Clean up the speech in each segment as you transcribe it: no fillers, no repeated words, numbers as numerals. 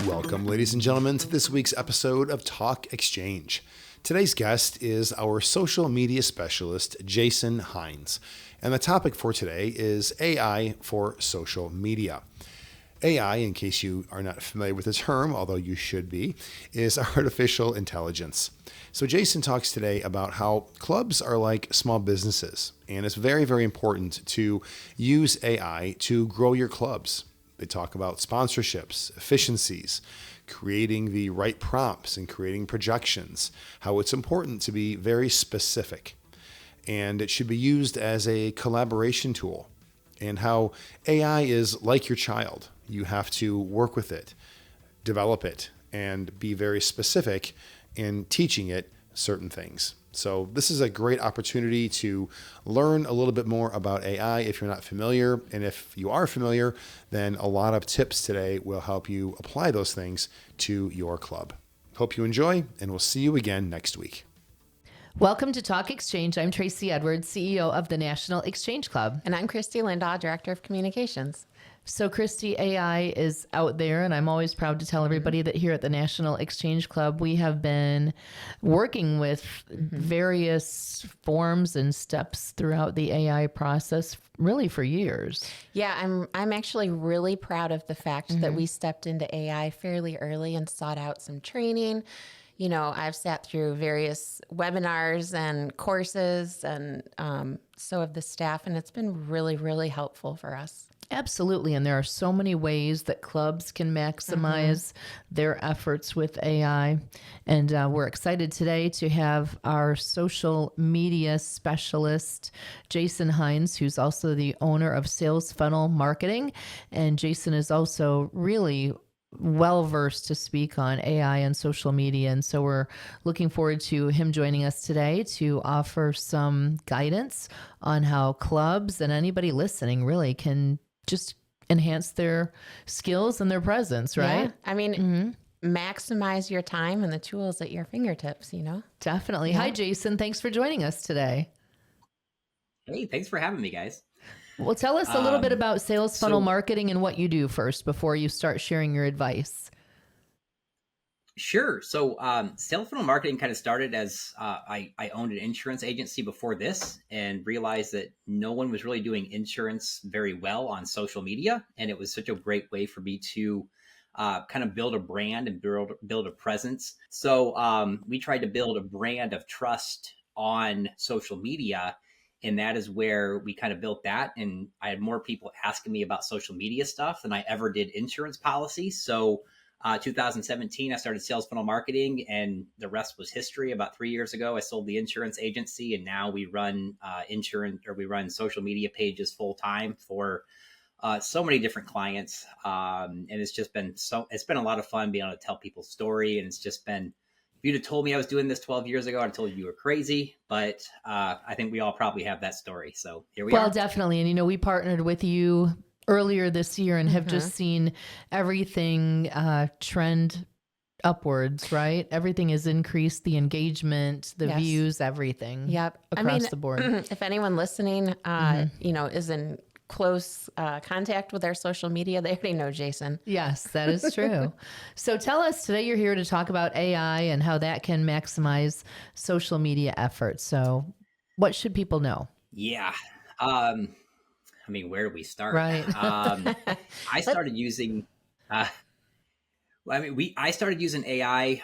Welcome, ladies and gentlemen, to this week's episode of Talk Exchange. Today's guest is our social media specialist, Jason Hines, and the topic for today is AI for social media. AI, in case you are not familiar with the term, although you should be, is artificial intelligence. So Jason talks today about how clubs are like small businesses, and it's very, very important to use AI to grow your clubs. They talk about sponsorships, efficiencies, creating the right prompts and creating projections, how it's important to be very specific. And it should be used as a collaboration tool, and how AI is like your child. You have to work with it, develop it, and be very specific in teaching it certain things. So this is a great opportunity to learn a little bit more about AI if you're not familiar. And if you are familiar, then a lot of tips today will help you apply those things to your club. Hope you enjoy, and we'll see you again next week. Welcome to Talk Exchange. I'm Tracy Edwards, CEO of the National Exchange Club. And I'm Christy Lindahl, Director of Communications. So, Christy, AI is out there, and I'm always proud to tell everybody that here at the National Exchange Club, we have been working with various forms and steps throughout the AI process really for years. Yeah, I'm actually really proud of the fact that we stepped into AI fairly early and sought out some training. You know, I've sat through various webinars and courses, and so have the staff, and it's been really, really helpful for us. Absolutely. And there are so many ways that clubs can maximize their efforts with AI. And we're excited today to have our social media specialist, Jason Hines, who's also the owner of Sales Funnel Marketing. And Jason is also really well-versed to speak on AI and social media. And so we're looking forward to him joining us today to offer some guidance on how clubs and anybody listening really can just enhance their skills and their presence, right? Yeah. I mean, maximize your time and the tools at your fingertips, you know? Definitely. Hi, Jason. Thanks for joining us today. Hey, thanks for having me, guys. Well, tell us a little bit about Sales Funnel so- Marketing and what you do first before you start sharing your advice. Sure. So, Sales Funnel Marketing kind of started as I owned an insurance agency before this and realized that no one was really doing insurance very well on social media. And it was such a great way for me to kind of build a brand and build a presence. So we tried to build a brand of trust on social media. And that is where we kind of built that. And I had more people asking me about social media stuff than I ever did insurance policies. So 2017, I started Sales Funnel Marketing, and the rest was history. About 3 years ago, I sold the insurance agency, and now we run we run social media pages full time for so many different clients. And it's been a lot of fun being able to tell people's story. And it's just been, if you'd have told me I was doing this 12 years ago, I'd have told you were crazy. But I think we all probably have that story. So here we are. Well, definitely. And, you know, we partnered with you earlier this year and have just seen everything trend upwards, right? Everything has increased, the engagement, the views, everything. Yep. Across the board. If anyone listening, you know, is in close contact with our social media, they already know Jason. Yes, that is true. So tell us, today you're here to talk about AI and how that can maximize social media efforts. So what should people know? Yeah. I mean, where do we start? Right. I started using, I started using AI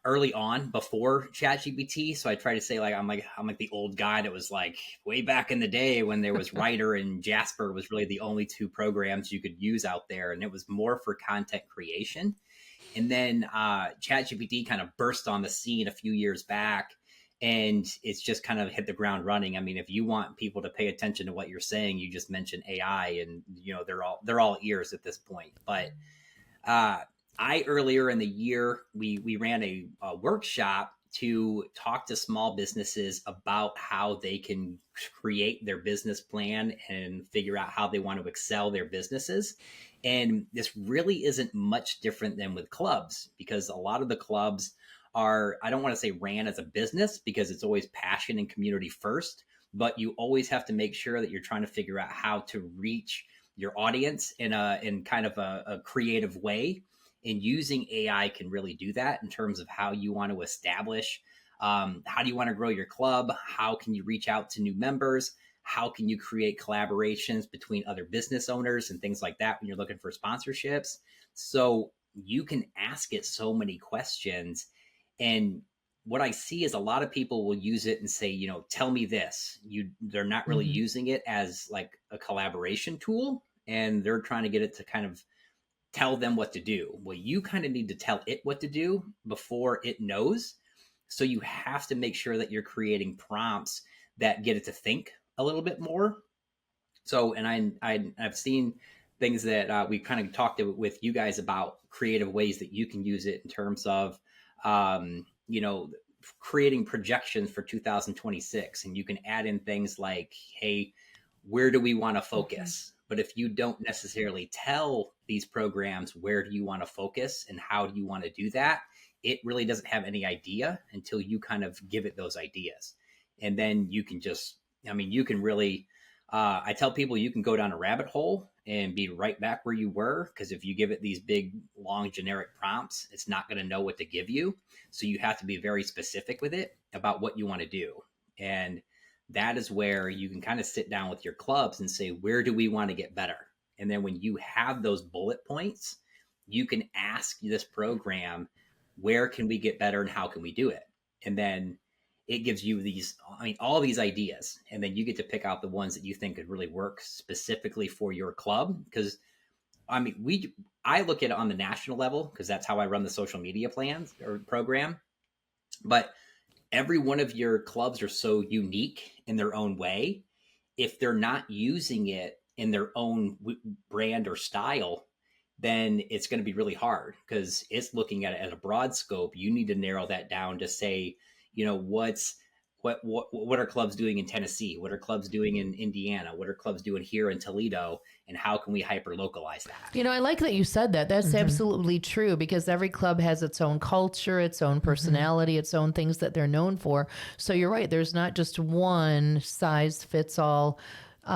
early on before ChatGPT. So I try to say I'm like the old guy that was like way back in the day when there was Writer and Jasper was really the only two programs you could use out there, and it was more for content creation. And then ChatGPT kind of burst on the scene a few years back. And it's just kind of hit the ground running. I mean, if you want people to pay attention to what you're saying, you just mention AI, and you know they're all ears at this point. But earlier in the year we ran a workshop to talk to small businesses about how they can create their business plan and figure out how they want to excel their businesses. And this really isn't much different than with clubs, because a lot of the clubs are, I don't want to say ran as a business, because it's always passion and community first, but you always have to make sure that you're trying to figure out how to reach your audience in kind of a creative way. And using AI can really do that in terms of how you want to establish, how do you want to grow your club? How can you reach out to new members? How can you create collaborations between other business owners and things like that when you're looking for sponsorships? So you can ask it so many questions. And what I see is a lot of people will use it and say, tell me this. They're not really using it as like a collaboration tool, and they're trying to get it to kind of tell them what to do. Well, you kind of need to tell it what to do before it knows. So you have to make sure that you're creating prompts that get it to think a little bit more. So, and I've seen things that we kind of talked with you guys about creative ways that you can use it in terms of, creating projections for 2026. And you can add in things like, hey, where do we want to focus? But if you don't necessarily tell these programs where do you want to focus and how do you want to do that, it really doesn't have any idea until you kind of give it those ideas. And then you can you can really, I tell people you can go down a rabbit hole and be right back where you were, because if you give it these big, long, generic prompts, it's not going to know what to give you. So you have to be very specific with it about what you want to do. And that is where you can kind of sit down with your clubs and say, where do we want to get better? And then when you have those bullet points, you can ask this program, where can we get better and how can we do it? And then it gives you all these ideas. And then you get to pick out the ones that you think could really work specifically for your club. Because I look at it on the national level because that's how I run the social media plans or program. But every one of your clubs are so unique in their own way. If they're not using it in their own brand or style, then it's going to be really hard because it's looking at it at a broad scope. You need to narrow that down to say, what are clubs doing in Tennessee? What are clubs doing in Indiana? What are clubs doing here in Toledo? And how can we hyper localize that? I like that you said that. That's absolutely true, because every club has its own culture, its own personality, its own things that they're known for. So you're right. There's not just one size fits all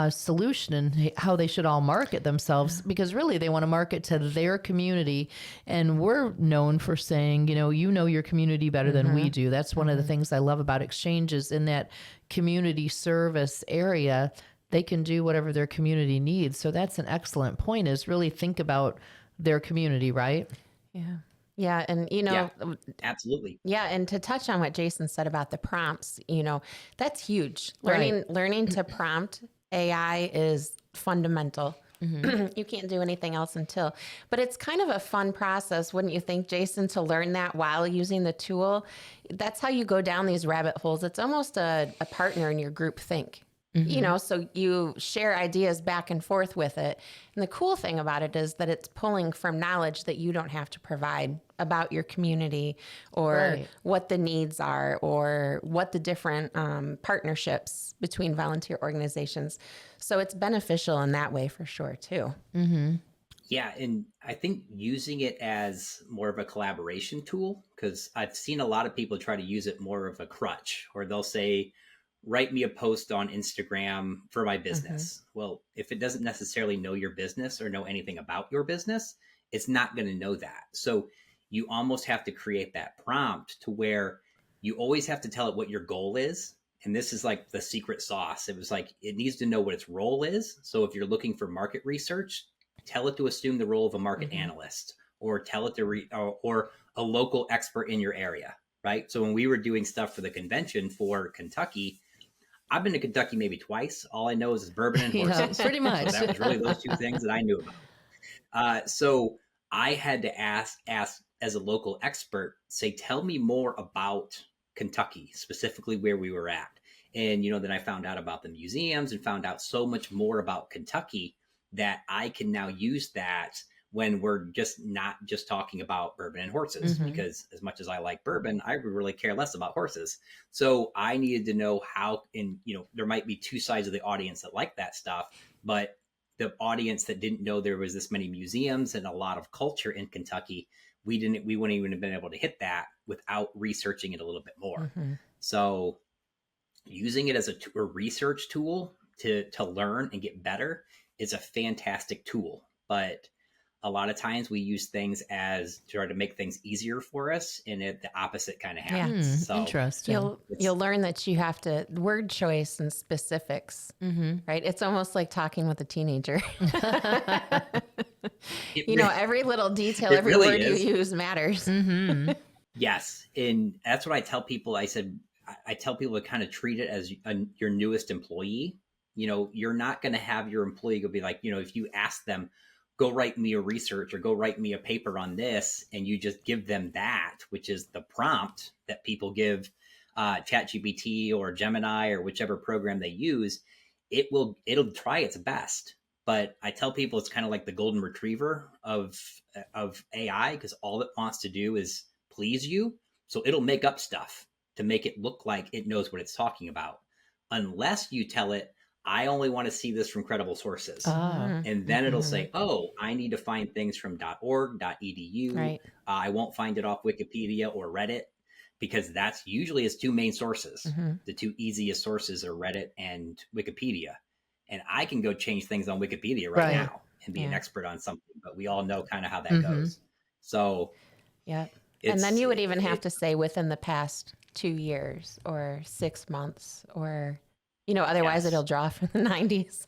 solution and how they should all market themselves, because really they want to market to their community. And we're known for saying, your community better than we do. That's one of the things I love about exchanges. In that community service area, they can do whatever their community needs. So that's an excellent point, is really think about their community, right? Yeah. Yeah. And, absolutely. Yeah. And to touch on what Jason said about the prompts, that's huge. Right. Learning to prompt AI is fundamental. You can't do anything else but it's kind of a fun process, wouldn't you think, Jason, to learn that while using the tool? That's how you go down these rabbit holes. It's almost a partner in your group think. So you share ideas back and forth with it. And the cool thing about it is that it's pulling from knowledge that you don't have to provide about your community or what the needs are or what the different partnerships between volunteer organizations. So it's beneficial in that way for sure, too. Yeah. And I think using it as more of a collaboration tool, because I've seen a lot of people try to use it more of a crutch, or they'll say, write me a post on Instagram for my business. Well, if it doesn't necessarily know your business or know anything about your business, it's not going to know that. So you almost have to create that prompt to where you always have to tell it what your goal is. And this is like the secret sauce. It was like, it needs to know what its role is. So if you're looking for market research, tell it to assume the role of a market analyst, or tell it to or a local expert in your area, right? So when we were doing stuff for the convention for Kentucky, I've been to Kentucky maybe twice. All I know is bourbon and horses. Pretty much. So that was really those two things that I knew about. So I had to ask as a local expert, say, tell me more about Kentucky, specifically where we were at. And, then I found out about the museums and found out so much more about Kentucky that I can now use that when we're just not just talking about bourbon and horses, because as much as I like bourbon, I really care less about horses. So I needed to know how, there might be two sides of the audience that like that stuff, but the audience that didn't know there was this many museums and a lot of culture in Kentucky, we wouldn't even have been able to hit that without researching it a little bit more. So using it as a research tool to learn and get better it's a fantastic tool, but a lot of times we use things as to try to make things easier for us, and the opposite kind of Yeah. happens. So Interesting. You'll learn that you have to word choice and specifics, right? It's almost like talking with a teenager. Every little detail, It every really word is. you use matters. yes, and that's what I tell people. I said I tell people to kind of treat it as your newest employee. You're not going to have your employee go be like, if you ask them, go write me a research or go write me a paper on this, and you just give them that, which is the prompt that people give ChatGPT or Gemini or whichever program they use, it'll try its best. But I tell people it's kind of like the golden retriever of AI, because all it wants to do is please you. So it'll make up stuff to make it look like it knows what it's talking about, unless you tell it, I only want to see this from credible sources. And then it'll say, oh, I need to find things from .org, .edu. Right. I won't find it off Wikipedia or Reddit, because that's usually its two main sources. The two easiest sources are Reddit and Wikipedia. And I can go change things on Wikipedia right now and be an expert on something, but we all know kind of how that goes. So yeah. And then you would even have to say within the past 2 years or 6 months, or otherwise it'll draw from the 90s.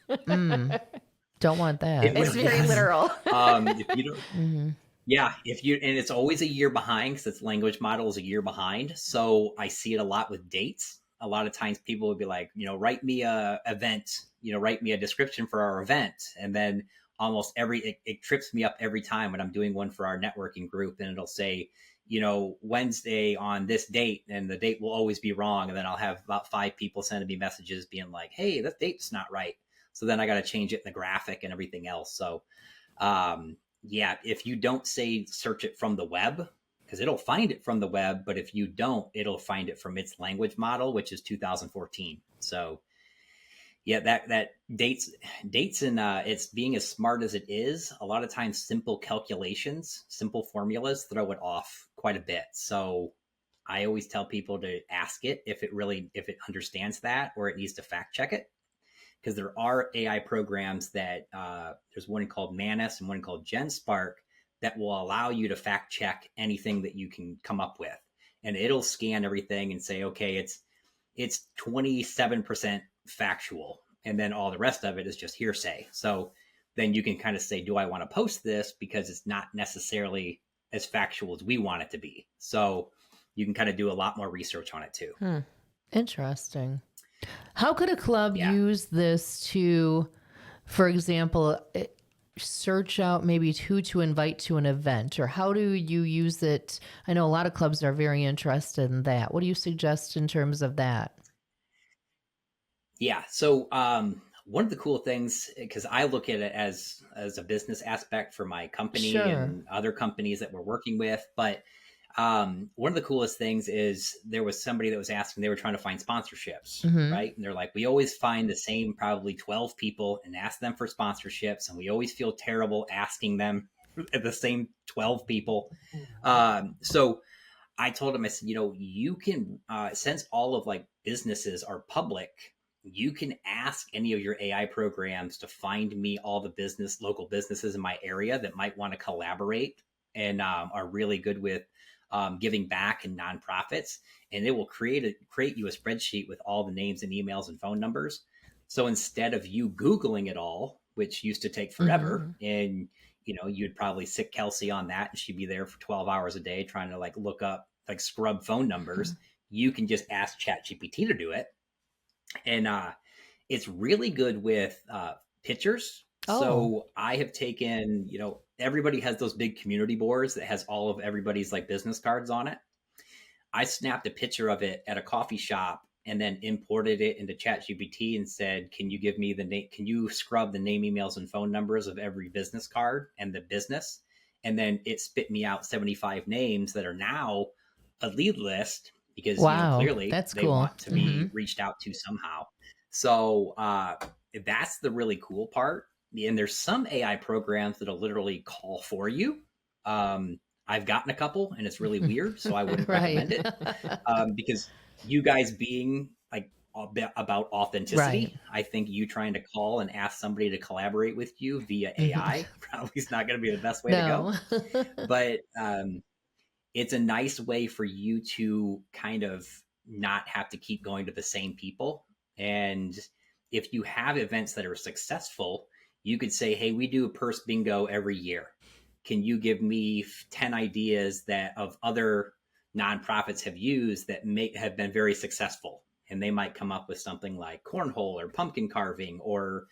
Don't want that. It's very literal. If you don't, yeah, and it's always a year behind, because its language model is a year behind. So I see it a lot with dates. A lot of times people would be like, write me a event, write me a description for our event. And then almost it trips me up every time when I'm doing one for our networking group, and it'll say, Wednesday on this date, and the date will always be wrong. And then I'll have about 5 people sending me messages being like, hey, that date's not right. So then I got to change it in the graphic and everything else. So, if you don't say search it from the web, because it'll find it from the web, but if you don't, it'll find it from its language model, which is 2014. So that dates and it's being as smart as it is. A lot of times, simple calculations, simple formulas throw it off quite a bit. So I always tell people to ask it if it understands that, or it needs to fact check it. Because there are AI programs that there's one called Manus and one called GenSpark that will allow you to fact check anything that you can come up with, and it'll scan everything and say, okay, it's 27% factual, and then all the rest of it is just hearsay. So then you can kind of say, do I want to post this, because it's not necessarily as factual as we want it to be. So you can kind of do a lot more research on it too. Interesting. How could a club use this to, for example, search out maybe who to invite to an event, or how do you use it? I know a lot of clubs are very interested in that. What do you suggest in terms of that? Yeah. So one of the cool things, because I look at it as a business aspect for my company and other companies that we're working with, but one of the coolest things is there was somebody that was asking, they were trying to find sponsorships, right? And they're like, we always find the same probably 12 people and ask them for sponsorships, and we always feel terrible asking them the same 12 people. So I told him, I said, you can, since all of like businesses are public, you can ask any of your AI programs to find me all the local businesses in my area that might want to collaborate and are really good with giving back and nonprofits, and it will create you a spreadsheet with all the names and emails and phone numbers. So instead of you Googling it all, which used to take forever, and you'd probably sick Kelsey on that, and she'd be there for 12 hours a day trying to like look up, like scrub phone numbers. You can just ask ChatGPT to do it, and it's really good with pictures. So I have taken, everybody has those big community boards that has all of everybody's like business cards on it. I snapped a picture of it at a coffee shop and then imported it into ChatGPT and said, can you give me can you scrub the name, emails, and phone numbers of every business card and the business? And then it spit me out 75 names that are now a lead list, because clearly they want to be reached out to somehow. So that's the really cool part. And there's some AI programs that'll literally call for you. I've gotten a couple, and it's really weird, so I wouldn't recommend it. Because you guys being like about authenticity. Right. I think you trying to call and ask somebody to collaborate with you via AI probably is not going to be the best way to go. No. But it's a nice way for you to kind of not have to keep going to the same people. And if you have events that are successful, you could say, hey, we do a purse bingo every year. Can you give me 10 ideas that of other nonprofits have used that may have been very successful? And they might come up with something like cornhole or pumpkin carving or,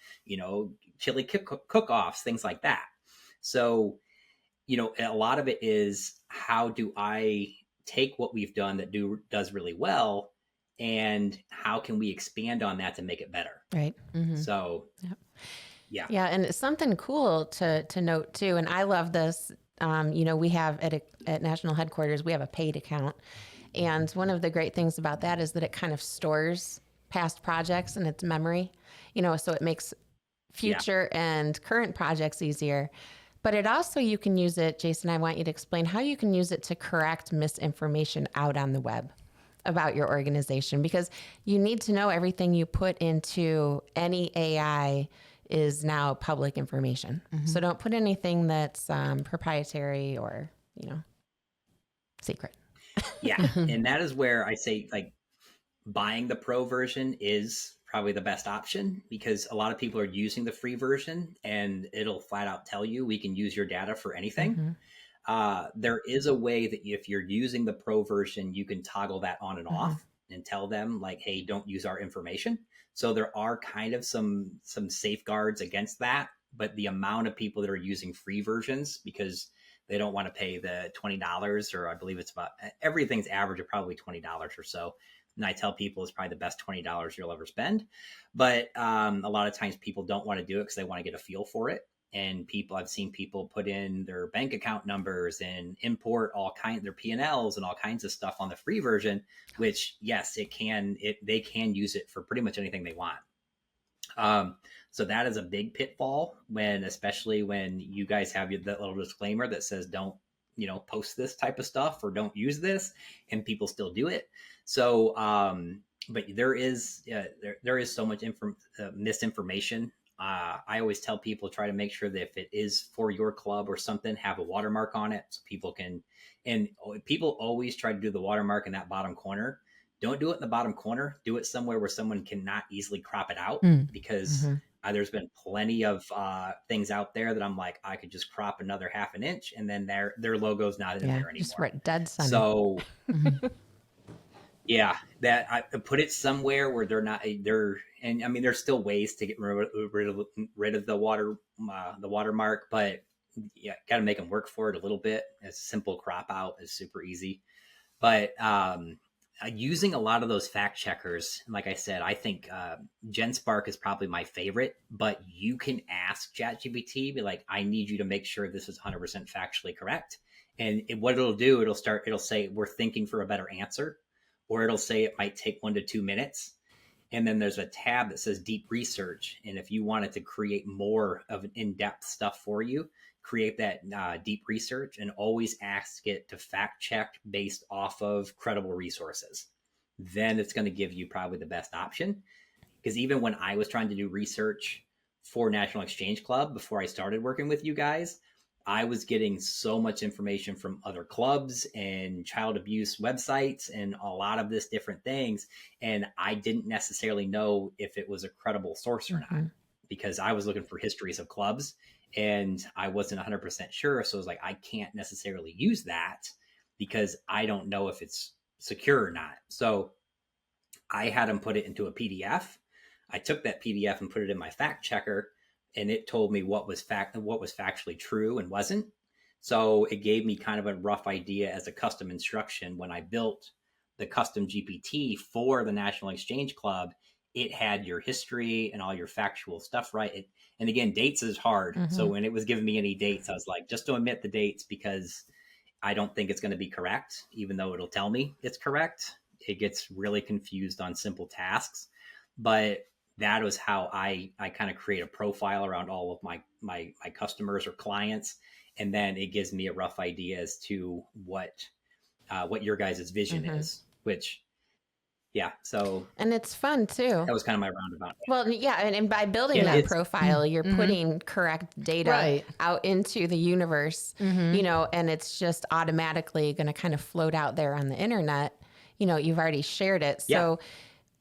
chili cook-offs, things like that. So, a lot of it is, how do I take what we've done that does really well, and how can we expand on that to make it better? Right. So, Yep. yeah. Yeah. And it's something cool to note too. And I love this. We have at national headquarters, we have a paid account. And one of the great things about that is that it kind of stores past projects in its memory, so it makes future and current projects easier. But it also, you can use it, Jason, I want you to explain how you can use it to correct misinformation out on the web about your organization, because you need to know everything you put into any AI is now public information. So don't put anything that's proprietary or, secret. Yeah. And that is where I say, like, buying the pro version is probably the best option, because a lot of people are using the free version and it'll flat out tell you we can use your data for anything. There is a way that if you're using the pro version, you can toggle that on and off and tell them, like, hey, don't use our information. So there are kind of some safeguards against that, but the amount of people that are using free versions because they don't want to pay the $20, or I believe it's about, everything's average of probably $20 or so. And I tell people it's probably the best $20 you'll ever spend. But a lot of times people don't want to do it because they want to get a feel for it. And I've seen people put in their bank account numbers and import their P&Ls and all kinds of stuff on the free version, which, yes, they can use it for pretty much anything they want. So that is a big pitfall, especially when you guys have that little disclaimer that says don't, post this type of stuff or don't use this, and people still do it. So, but there is so much misinformation. I always tell people, try to make sure that if it is for your club or something, have a watermark on it so people can, and people always try to do the watermark in that bottom corner. Don't do it in the bottom corner. Do it somewhere where someone cannot easily crop it out, because there's been plenty of things out there that I'm like, I could just crop another half an inch and then their logo's not in there anymore. Just right dead center. So yeah, that I put it somewhere where and I mean, there's still ways to get rid of the watermark, but yeah, got to make them work for it a little bit. A simple crop out is super easy, but using a lot of those fact checkers, like I said, I think GenSpark is probably my favorite, but you can ask ChatGPT, be like, I need you to make sure this is 100% factually correct. And what it'll do, it'll say, we're thinking for a better answer, or it'll say it might take 1 to 2 minutes. And then there's a tab that says deep research. And if you wanted to create more of an in-depth stuff for you, create that deep research and always ask it to fact check based off of credible resources. Then it's going to give you probably the best option. Because even when I was trying to do research for National Exchange Club before I started working with you guys, I was getting so much information from other clubs and child abuse websites and a lot of this different things. And I didn't necessarily know if it was a credible source or not, because I was looking for histories of clubs and I wasn't 100% sure. So I was like, I can't necessarily use that because I don't know if it's secure or not. So I had them put it into a PDF. I took that PDF and put it in my fact checker, and it told me what was factually true and wasn't. So it gave me kind of a rough idea as a custom instruction. When I built the custom GPT for the National Exchange Club, it had your history and all your factual stuff right. And again, dates is hard. So when it was giving me any dates, I was like, just to omit the dates because I don't think it's going to be correct, even though it'll tell me it's correct. It gets really confused on simple tasks. But that was how I kind of create a profile around all of my customers or clients. And then it gives me a rough idea as to what your guys' vision is, which yeah, so And it's fun too. that was kind of my roundabout. Well, yeah, and by building Yeah, that it's profile, you're putting correct data Right. out into the universe, and it's just automatically going to kind of float out there on the internet. You've already shared it. yeah, So,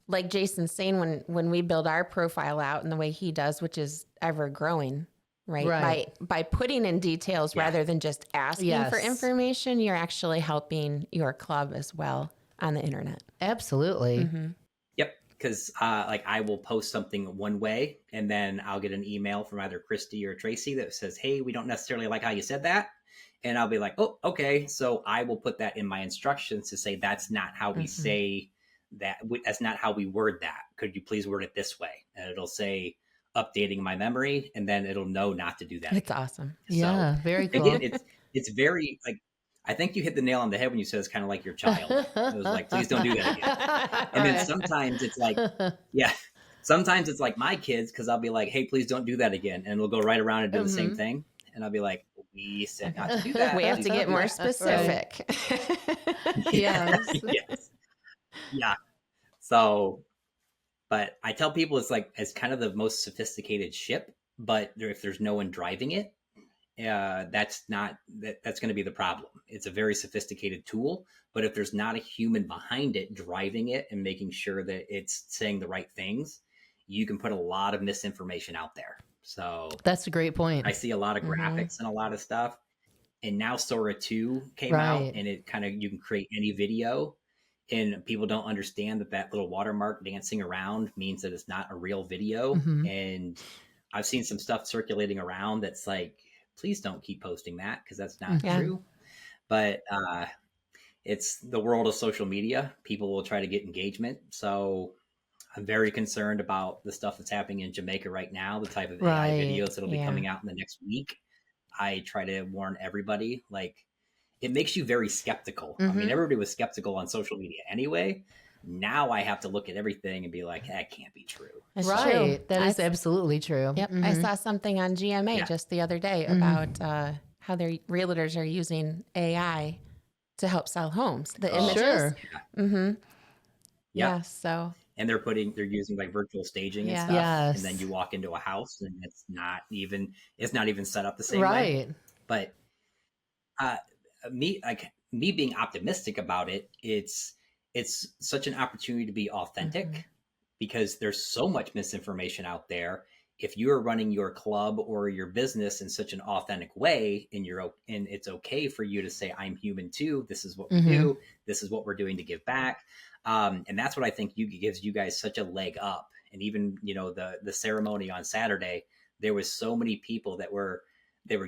like Jason's saying, when we build our profile out in the way he does, which is ever growing, right? Right. By putting in details Yeah. rather than just asking for Yes. information, you're actually helping your club as well on the internet. Absolutely. yep. Because like I will post something one way, and then I'll get an email from either Christy or Tracy that says, "Hey, we don't necessarily like how you said that," and I'll be like, "Oh, okay." So I will put that in my instructions to say that's not how we say that. That's not how we word that. Could you please word it this way? And it'll say updating my memory, and then it'll know not to do that. It's again. awesome. Yeah. Very cool. Again, it's very like I think you hit the nail on the head when you said it's kind of like your child. It was like, please don't do that again. And then sometimes it's like, yeah, sometimes it's like my kids because I'll be like, hey, please don't do that again, and we'll go right around and do the same thing, and I'll be like, we said not to do that. We have Please to don't get do more that." specific. Yes. Yes. Yeah. So, but I tell people it's kind of the most sophisticated ship, but if there's no one driving it, that's not that's going to be the problem. It's a very sophisticated tool, but if there's not a human behind it driving it and making sure that it's saying the right things, you can put a lot of misinformation out there. So That's a great point. I see a lot of graphics and a lot of stuff. And now Sora 2 came out, Right. and it kind of you can create any video, and people don't understand that little watermark dancing around means that it's not a real video. And I've seen some stuff circulating around that's like, please don't keep posting that because that's not Yeah. true. But it's the world of social media. People will try to get engagement. So I'm very concerned about the stuff that's happening in Jamaica right now, the type of AI Right. videos that'll be Yeah. coming out in the next week. I try to warn everybody, like, it makes you very skeptical. I mean, everybody was skeptical on social media anyway. Now I have to look at everything and be like, that can't be true. It's Right. true. That is I- absolutely true. Yep. I saw something on GMA Yeah. just the other day about how their realtors are using AI to help sell homes. The images. Sure. Mm-hmm. Yeah. Yeah. So And they're using like virtual staging and Yeah. stuff. Yes. And then you walk into a house and it's not even set up the same way. Right. But me being optimistic about it, it's such an opportunity to be authentic because there's so much misinformation out there. If you're running your club or your business in such an authentic way, and it's okay for you to say, I'm human too. This is what we do. This is what we're doing to give back. And that's what I think gives you guys such a leg up. And even, the ceremony on Saturday, there was so many people that were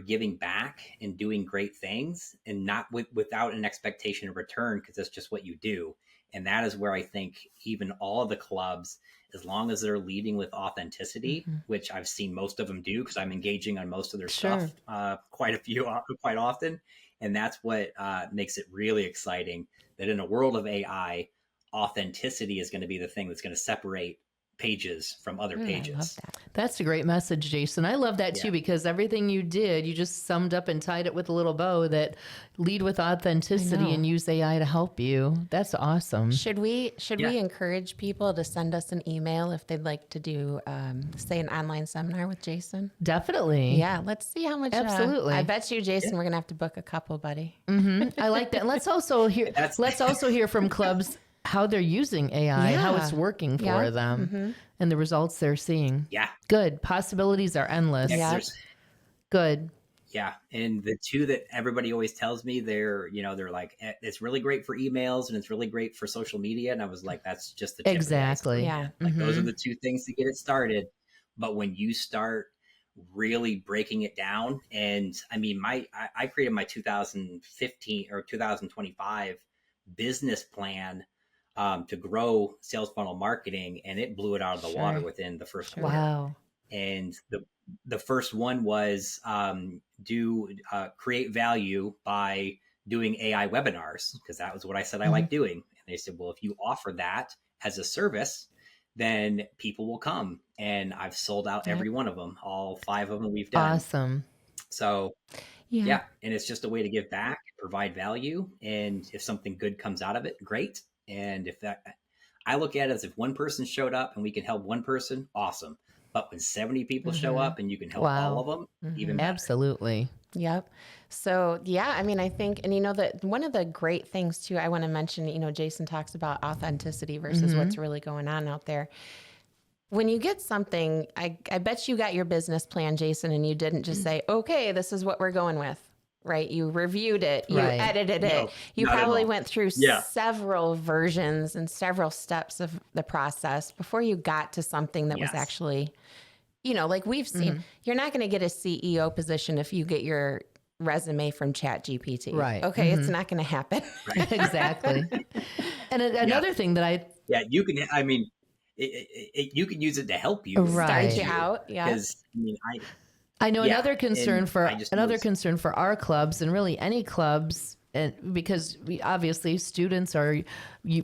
giving back and doing great things, and not without an expectation of return, because that's just what you do. And that is where I think even all of the clubs, as long as they're leading with authenticity, which I've seen most of them do because I'm engaging on most of their stuff quite often. And that's what makes it really exciting, that in a world of AI, authenticity is going to be the thing that's going to separate pages from other pages. I love that. That's a great message, Jason. I love that too, Yeah. because everything you did, you just summed up and tied it with a little bow that lead with authenticity and use AI to help you. That's awesome. Should we Yeah. encourage people to send us an email if they'd like to do, say, an online seminar with Jason? Definitely. Yeah, let's see how much. Absolutely. I bet you, Jason, we're gonna have to book a couple, buddy. I like that. And let's also hear from clubs how they're using AI, how it's Yeah. working for Yeah. them, and the results they're seeing. Yeah. Good. Possibilities are endless. Yeah. Yeah. Good. Yeah, and the two that everybody always tells me, they're like, it's really great for emails and it's really great for social media, and I was like, that's just the tip of the Exactly. Yeah. iceberg. Like those are the two things to get it started. But when you start really breaking it down, and I mean, I created my 2015 or 2025 business plan to grow sales funnel marketing, and it blew it out of the water within the first quarter. Wow. And the first one was create value by doing AI webinars, because that was what I said I like doing. And they said, well, if you offer that as a service, then people will come. And I've sold out every one of them, all 5 of them we've done. Awesome. So yeah, and it's just a way to give back, provide value, and if something good comes out of it, great. And if that, I look at it as if one person showed up and we can help one person, awesome. But when 70 people show up and you can help all of them, even better. Absolutely. Yep. So, yeah, I mean, I think, and that one of the great things too, I want to mention, Jason talks about authenticity versus what's really going on out there. When you get something, I bet you got your business plan, Jason, and you didn't just say, okay, this is what we're going with, right? You reviewed it, you edited it. You probably went through several versions and several steps of the process before you got to something that was actually, like we've seen, you're not going to get a CEO position if you get your resume from ChatGPT. Right. Okay. It's not going to happen. Exactly. And another thing that you can, I mean, you can use it to help you. Start you out. Yeah. Because, I know another concern for our clubs and really any clubs, and because we obviously students are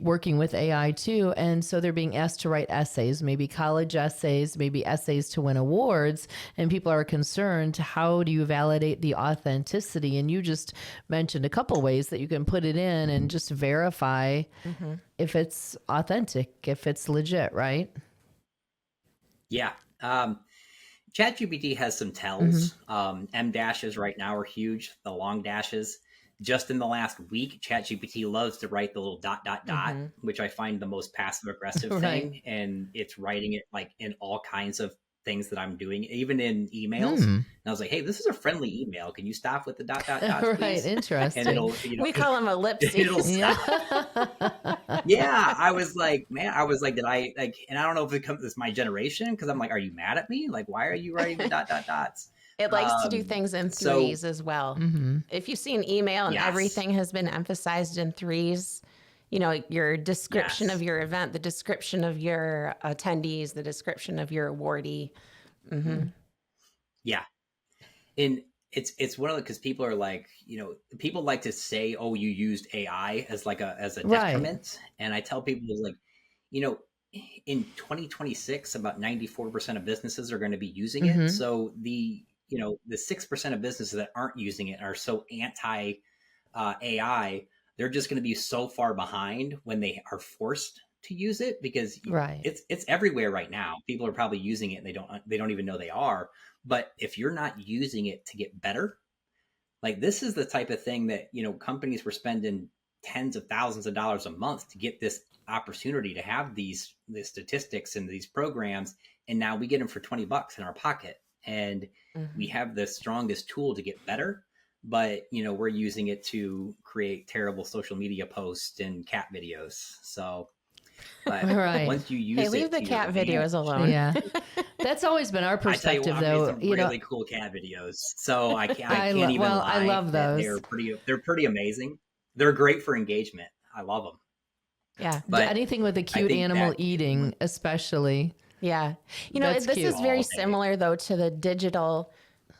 working with AI too, and so they're being asked to write essays, maybe college essays, maybe essays to win awards, and people are concerned, how do you validate the authenticity? And you just mentioned a couple ways that you can put it in and just verify if it's authentic, if it's legit, right? Yeah. ChatGPT has some tells. M dashes right now are huge. The long dashes. Just in the last week, ChatGPT loves to write the little ... which I find the most passive aggressive thing. And it's writing it like in all kinds of things that I'm doing, even in emails. And I was like, hey, this is a friendly email. Can you stop with the ... please? Right, interesting. And it'll, we call them ellipses. Yeah, I was like, did I like? And I don't know if it's my generation, because I'm like, are you mad at me? Like, why are you writing the ... It likes to do things in threes as well. If you see an email and everything has been emphasized in threes, your description of your event, the description of your attendees, the description of your awardee. Yeah. And it's one of the, because people are like, people like to say, oh, you used AI as a detriment. And I tell people, like, in 2026, about 94% of businesses are going to be using it. So the 6% of businesses that aren't using it are so anti AI, they're just going to be so far behind when they are forced to use it, because it's everywhere right now. People are probably using it and they don't even know they are. But if you're not using it to get better, like, this is the type of thing that, companies were spending tens of thousands of dollars a month to get this opportunity to have these statistics and these programs. And now we get them for $20 in our pocket. And we have the strongest tool to get better, but we're using it to create terrible social media posts and cat videos. So, but once you use it, leave the cat videos alone. Yeah, that's always been our perspective, though. Really cool cat videos. So I can't even lie. I love those. They're pretty amazing. They're great for engagement. I love them. Yeah, but anything with a cute animal eating, especially. Yeah. This is very similar, though, to the digital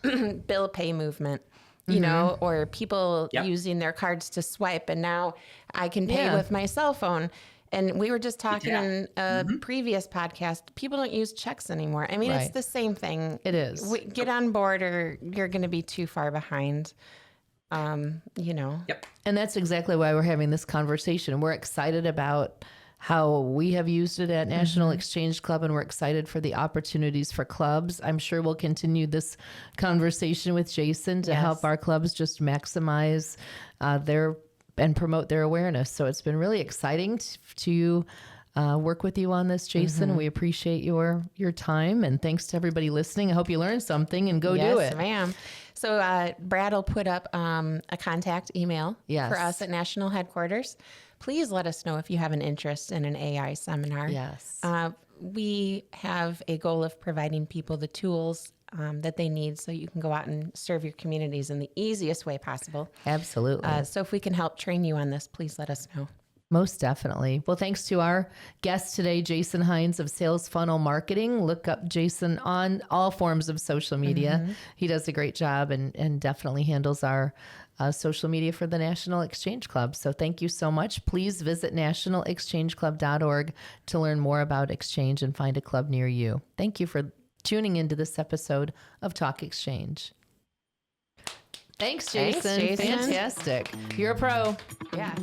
bill pay movement, or people using their cards to swipe. And now I can pay with my cell phone. And we were just talking in a previous podcast, people don't use checks anymore. I mean, it's the same thing. It is. Get on board or you're going to be too far behind. Yep. And that's exactly why we're having this conversation. We're excited about how we have used it at National Exchange Club, and we're excited for the opportunities for clubs. I'm sure we'll continue this conversation with Jason to help our clubs just maximize and promote their awareness. So it's been really exciting to work with you on this, Jason. We appreciate your time, and thanks to everybody listening. I hope you learned something and go do it. Yes, ma'am. So Brad will put up a contact email for us at National Headquarters. Please let us know if you have an interest in an AI seminar. Yes. We have a goal of providing people the tools that they need so you can go out and serve your communities in the easiest way possible. Absolutely. So if we can help train you on this, please let us know. Most definitely. Well, thanks to our guest today, Jason Hines of Sales Funnel Marketing. Look up Jason on all forms of social media. He does a great job and definitely handles our social media for the National Exchange Club. So thank you so much. Please visit nationalexchangeclub.org to learn more about Exchange and find a club near you. Thank you for tuning into this episode of Talk Exchange. Thanks, Jason. Thanks, Jason. Fantastic. You're a pro. Yeah.